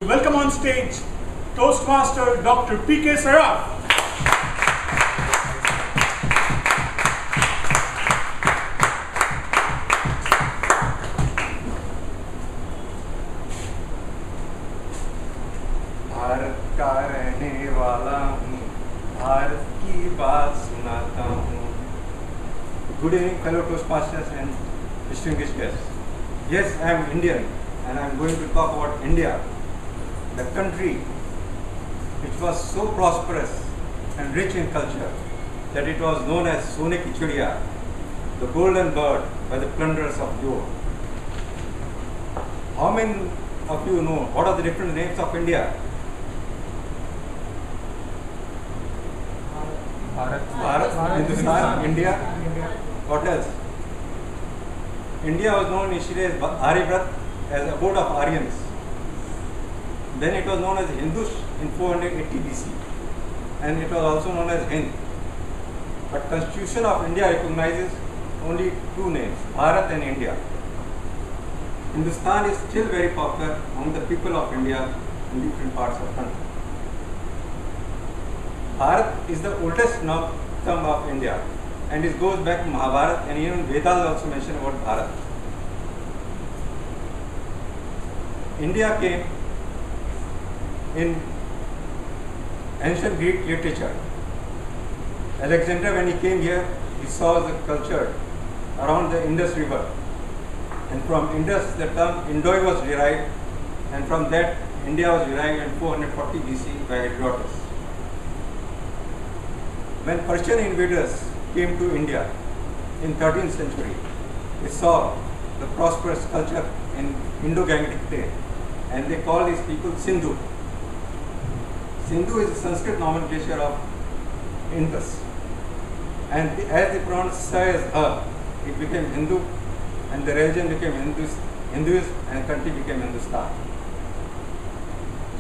welcome on stage Toastmaster Dr. P.K. Saraf. Bharat का रहने वाला हूँ, भारत की बात सुनाता हूँ. Good evening, fellow Toastmasters and distinguished guests. Yes, I am Indian and I am going to talk about India, the country which was so prosperous and rich in culture that it was known as Sone ki Chidiya, the golden bird by the plunderers of yore. How many of you know what are the different names of India? Bharat, Hindustan, India. What else? India was known initially as Aryabhat, as abode of Aryans. Then it was known as Hindus in 480 BC, and it was also known as Hind. But Constitution of India recognizes only two names, Bharat and India. Hindustan is still very popular among the people of India in different parts of the country. Bharat is the oldest term of India, and it goes back to Mahabharata, and even Vedas also mention about Bharat. India came in ancient Greek literature. Alexander, when he came here, he saw the culture around the Indus River, and from Indus the term Indoi was derived, and from that India was derived in 440 BC by Herodotus. When Persian invaders came to India in 13th century, they saw the prosperous culture in Indo-Gangetic plain, and they called these people Sindhu. Sindhu is the Sanskrit nomenclature of Indus, and as they pronounced Sa as Ha, it became Hindu, and the religion became Hinduism, and country became Hindustan.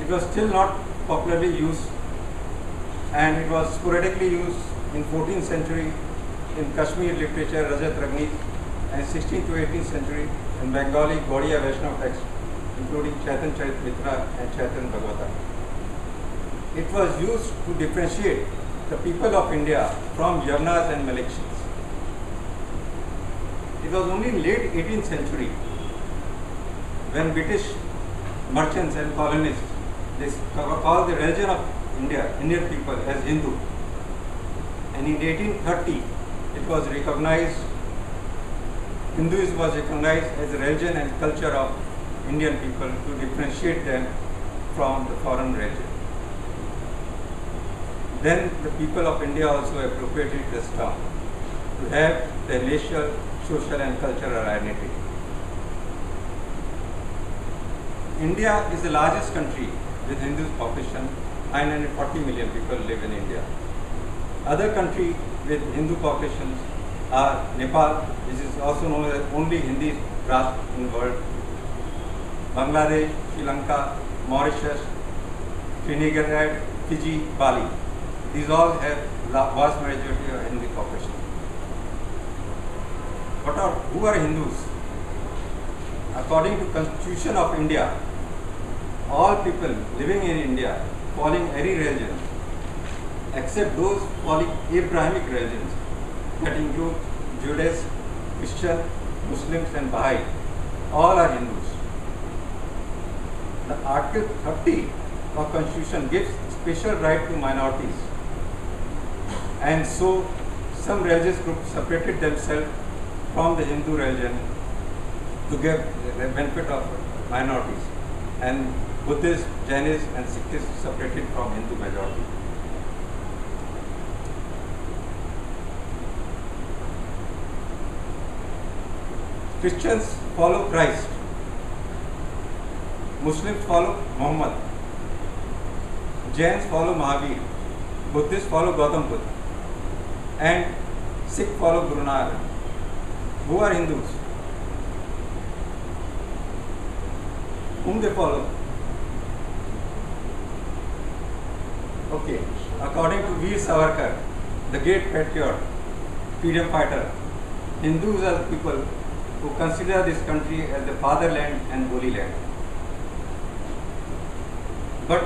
It was still not popularly used, and it was sporadically used in 14th century in Kashmir literature, Rajat Ragni, and 16th to 18th century in Bengali Gaudiya Vaishnava texts, including Chaitan Charitamrita and Chaitan Bhagavata. It was used to differentiate the people of India from Yavanas and Malaysians. It was only in late 18th century when British merchants and colonists they called the religion of Indian people as Hindu, and in 1830 it was recognized, Hinduism was recognized as the religion and culture of Indian people to differentiate them from the foreign religion. Then the people of India also appropriated this term to have their racial, social and cultural identity. India is the largest country with Hindu population. 940 million people live in India. Other countries with Hindu populations are Nepal, which is also known as only Hindi Rashtra in the world, Bangladesh, Sri Lanka, Mauritius, Trinidad, Fiji, Bali. These all have vast majority of Hindu population. Who are Hindus? According to Constitution of India, all people living in India following any religion except those following Abrahamic religions that include Judaism, Christian, Muslims and Baha'i, all are Hindus. The Article 30 of Constitution gives special right to minorities, and so some religious groups separated themselves from the Hindu religion to give the benefit of minorities, and Buddhists, Jainis and Sikhs separated from Hindu majority. Christians follow Christ, Muslims follow Muhammad, Jains follow Mahavir, Buddhists follow Gautam Buddha, and Sikh follow Guru Nanak. Who are Hindus? Whom they follow? Okay, according to Veer Savarkar, the great patriot, freedom fighter, Hindus are the people who consider this country as the fatherland and holy land. But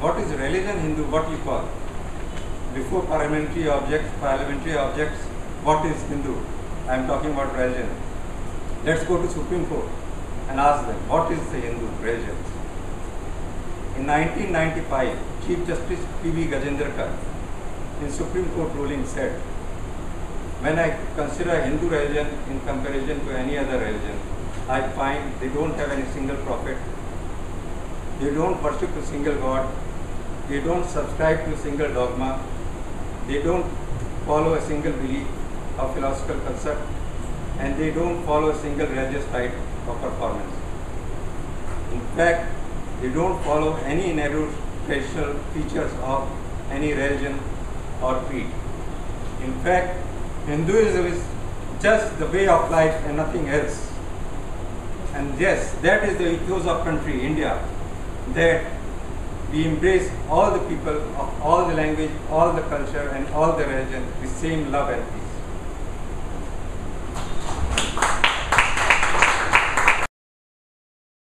what is religion Hindu? What you call? Before parliamentary objects, what is Hindu? I am talking about religion. Let's go to Supreme Court and ask them, what is the Hindu religion? In 1995, Chief Justice P.V. Gajendrakar in Supreme Court ruling said, when I consider Hindu religion in comparison to any other religion, I find they don't have any single prophet, they don't worship a single god, they don't subscribe to a single dogma, they don't follow a single belief or philosophical concept, and they don't follow a single religious type of performance. In fact, they don't follow any narrow traditional features of any religion or creed. In fact, Hinduism is just the way of life and nothing else. And yes, that is the ethos of country, India, that we embrace all the people of all the language, all the culture and all the religion with same love and peace.